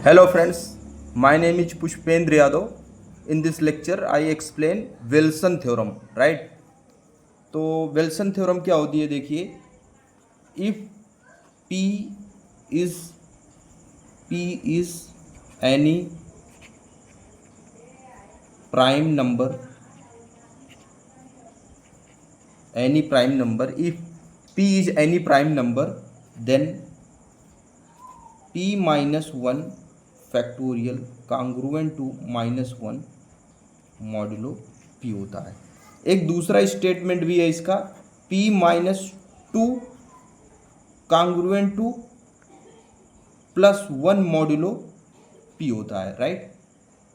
Hello friends, my name is Pushpendra Yadav. In this lecture, I explain Wilson theorem, right? तो Wilson theorem क्या होती है देखिए, if P is P is any prime number, if P is any prime number, then P minus 1 factorial congruent to -1 modulo P होता है। एक दूसरा statement भी है इसका, P minus 2 congruent to +1 modulo P होता है, राइट।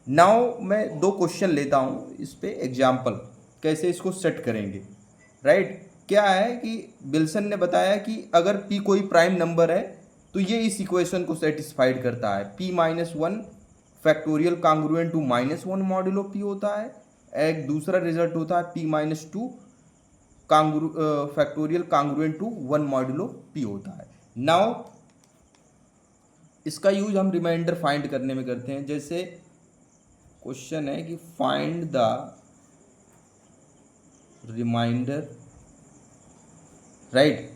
नाउ मैं दो क्वेश्चन लेता हूँ इस पे एग्जाम्पल, कैसे इसको सेट करेंगे, राइट। क्या है कि विल्सन ने बताया कि अगर P कोई प्राइम नंबर है तो ये इस इक्वेशन को सेटिस्फाइड करता है। P minus 1 factorial congruent to -1 modulo P होता है। एक दूसरा रिजल्ट होता है P minus 2 factorial congruent to 1 modulo P होता है। नाउ इसका यूज हम रिमाइंडर फाइंड करने में करते हैं। जैसे क्वेश्चन है कि find the remainder, right.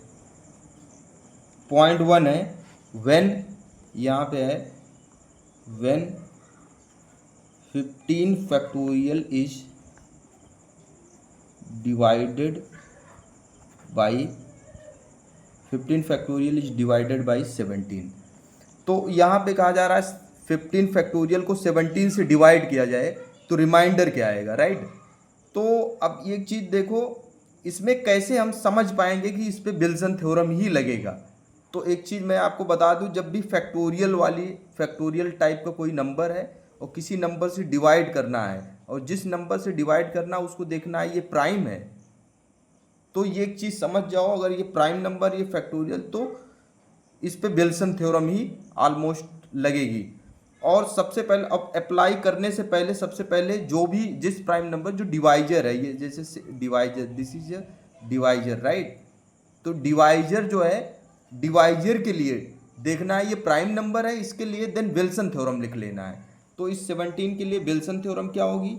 Point 1 है व्हेन, यहाँ पे है when 15 factorial is divided by 17। तो यहाँ पे कहा जा रहा है 15 फैक्टोरियल को 17 से डिवाइड किया जाए तो रिमाइंडर क्या आएगा, राइट। तो अब एक चीज़ देखो, इसमें कैसे हम समझ पाएंगे कि इस पे विल्सन थ्योरम ही लगेगा। तो एक चीज़ मैं आपको बता दूं, जब भी फैक्टोरियल टाइप का कोई नंबर है और किसी नंबर से डिवाइड करना है और जिस नंबर से डिवाइड करना है उसको देखना है ये प्राइम है, तो ये एक चीज़ समझ जाओ, अगर ये प्राइम नंबर ये फैक्टोरियल, तो इस पे विल्सन थ्योरम ही ऑलमोस्ट लगेगी। और सबसे पहले अब अप्लाई करने से पहले सबसे पहले जो भी जिस प्राइम नंबर जो डिवाइजर है, ये जैसे divisor, this is divisor, right. तो डिवाइजर जो है, डिवाइजर के लिए देखना है ये प्राइम नंबर है, इसके लिए देन विल्सन थ्योरम लिख लेना है। तो इस 17 के लिए विल्सन थ्योरम क्या होगी,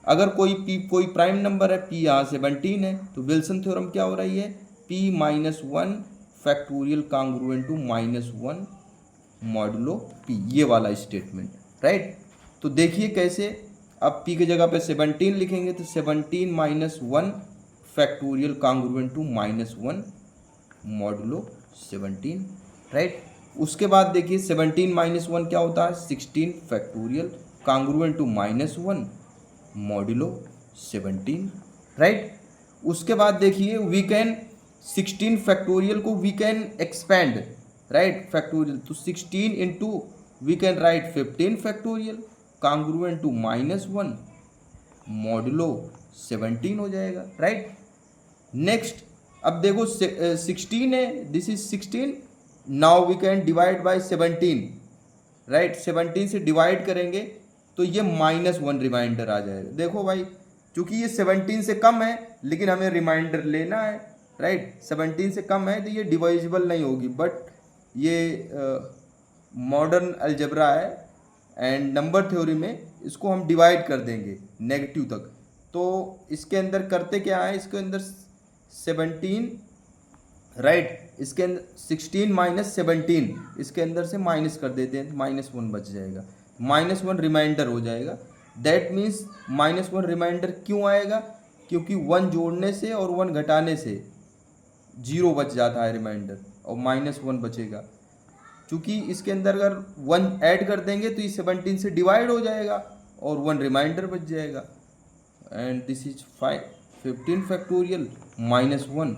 अगर कोई प्राइम नंबर है, P यहाँ 17 है, तो विल्सन थ्योरम क्या हो रही है, P minus 1 factorial congruent to -1 modulo P, ये वाला स्टेटमेंट, राइट। तो देखिए कैसे, अब P की जगह पे 17 लिखेंगे तो 17 minus 1 factorial congruent to -1 modulo 17, right. उसके बाद देखिए 17 माइनस 1 क्या होता है, 16 factorial congruent to -1 modulo 17, right. उसके बाद देखिए वी कैन 16 फैक्टोरियल को we can expand, right, factorial, तो 16 into we can write 15 factorial congruent to -1 modulo 17 हो जाएगा, राइट। नेक्स्ट अब देखो 16 है, this is 16, now we can divide by 17, right. 17 से डिवाइड करेंगे तो ये -1 रिमाइंडर आ जाएगा। देखो भाई, चूंकि ये 17 से कम है लेकिन हमें रिमाइंडर लेना है, राइट। 17 से कम है तो ये डिवाइजिबल नहीं होगी, बट ये मॉडर्न अलजेब्रा है एंड नंबर थ्योरी में इसको हम डिवाइड कर देंगे नेगेटिव तक। तो इसके अंदर करते क्या है, इसके अंदर 17, राइट, इसके अंदर 16 माइनस 17, इसके अंदर से माइनस कर देते हैं, -1 बच जाएगा, -1 रिमाइंडर हो जाएगा। दैट मीन्स -1 रिमाइंडर क्यों आएगा, क्योंकि 1 जोड़ने से और 1 घटाने से 0 बच जाता है रिमाइंडर और -1 बचेगा। चूँकि इसके अंदर अगर 1 ऐड कर देंगे तो ये 17 से डिवाइड हो जाएगा और 1 रिमाइंडर बच जाएगा, and this is 15 factorial -1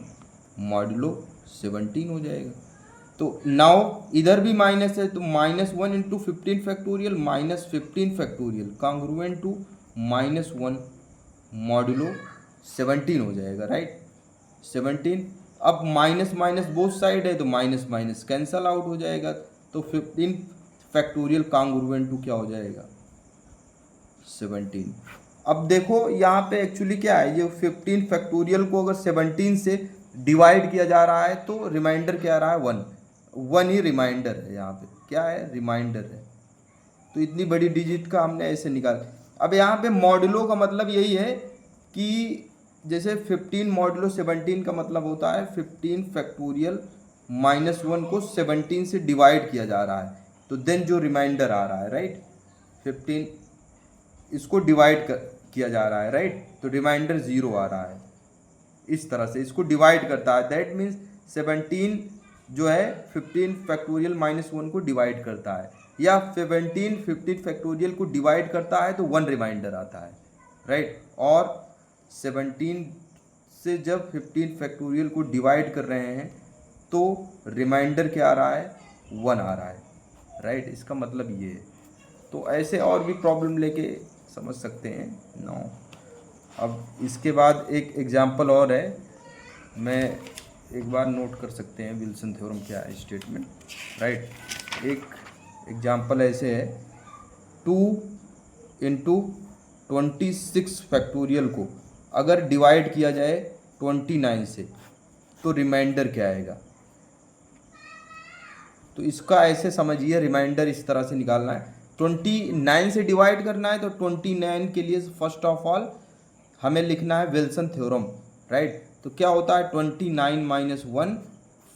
modulo 17 हो जाएगा। तो नाउ इधर भी माइनस है तो -1 into 15 factorial -15 factorial congruent to -1 modulo 17 हो जाएगा, राइट। 17, अब माइनस माइनस बोथ साइड है तो माइनस माइनस कैंसल आउट हो जाएगा, तो 15 फैक्टोरियल कांग्रुएंट टू क्या हो जाएगा, 17। अब देखो यहाँ पे एक्चुअली क्या है, ये 15 फैक्टोरियल को अगर 17 से डिवाइड किया जा रहा है तो रिमाइंडर क्या आ रहा है, 1 ही रिमाइंडर है, यहाँ पे क्या है, रिमाइंडर है। तो इतनी बड़ी डिजिट का हमने ऐसे निकाल। अब यहाँ पे मॉडुलो का मतलब यही है कि जैसे 15 मॉडुलो 17 का मतलब होता है 15 फैक्टोरियल -1 को 17 से डिवाइड किया जा रहा है, तो देन जो रिमाइंडर आ रहा है, राइट, 15 इसको डिवाइड किया जा रहा है, राइट, तो रिमाइंडर 0 आ रहा है। इस तरह से इसको डिवाइड करता है, दैट मीन्स 17 जो है 15 फैक्टोरियल -1 को डिवाइड करता है, या 17 15 फैक्टोरियल को डिवाइड करता है तो 1 रिमाइंडर आता है, राइट। और 17 से जब 15 फैक्टोरियल को डिवाइड कर रहे हैं तो रिमाइंडर क्या आ रहा है, 1 आ रहा है, राइट। इसका मतलब ये है। तो ऐसे और भी प्रॉब्लम लेके समझ सकते हैं। नो, अब इसके बाद एक एग्जांपल और है, मैं एक बार नोट कर सकते हैं विल्सन थ्योरम क्या है स्टेटमेंट, राइट। एक एग्जांपल ऐसे है, 2 इंटू 26 फैक्टोरियल को अगर डिवाइड किया जाए 29 से तो रिमाइंडर क्या आएगा। तो इसका ऐसे समझिए, रिमाइंडर इस तरह से निकालना है, 29 से डिवाइड करना है, तो 29 के लिए फर्स्ट ऑफ ऑल हमें लिखना है विल्सन थ्योरम, राइट। तो क्या होता है, 29 - 1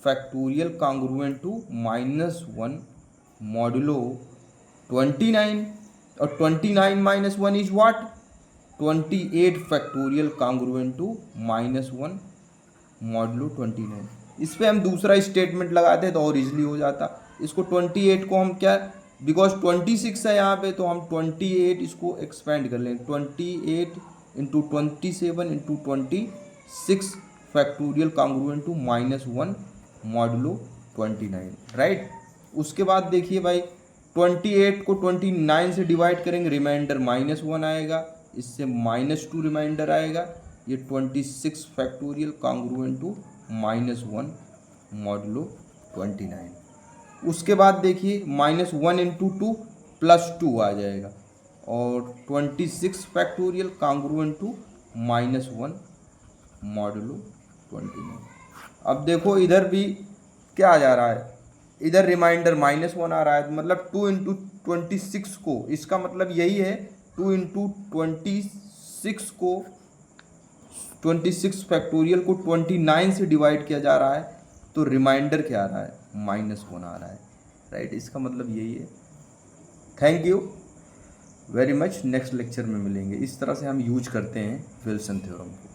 फैक्टोरियल कांग्रुएंट टू -1 मॉडुलो 29, और 29 - 1 is what, 28 factorial congruent to -1 modulo 29। इस पर हम दूसरा स्टेटमेंट लगाते तो और इजली हो जाता। इसको 28 को हम क्या, बिकॉज 26 है यहाँ पे, तो हम 28 इसको एक्सपेंड कर लेंगे, 28 into 27 into 26 factorial congruent to -1 modulo 29, right. उसके बाद देखिए भाई, 28 को 29 से डिवाइड करेंगे, रिमाइंडर -1 आएगा, इससे -2 रिमाइंडर आएगा, ये 26 फैक्टोरियल कांग्रुएंट टू -1 मॉडुलो 29। उसके बाद देखिए -1 इंटू 2 +2 आ जाएगा, और 26 फैक्टोरियल कांग्रुएंट टू -1 मॉडुलो 29। अब देखो इधर भी क्या आ जा रहा है, इधर रिमाइंडर -1 आ रहा है, मतलब 2 इंटू 26 को, इसका मतलब यही है 2 इंटू 26 को 26 फैक्टोरियल को 29 से डिवाइड किया जा रहा है, तो रिमाइंडर क्या आ रहा है, -1 आ रहा है, राइट। इसका मतलब यही है। Thank you very much, next lecture में मिलेंगे। इस तरह से हम यूज करते हैं विल्सन थ्योरम को।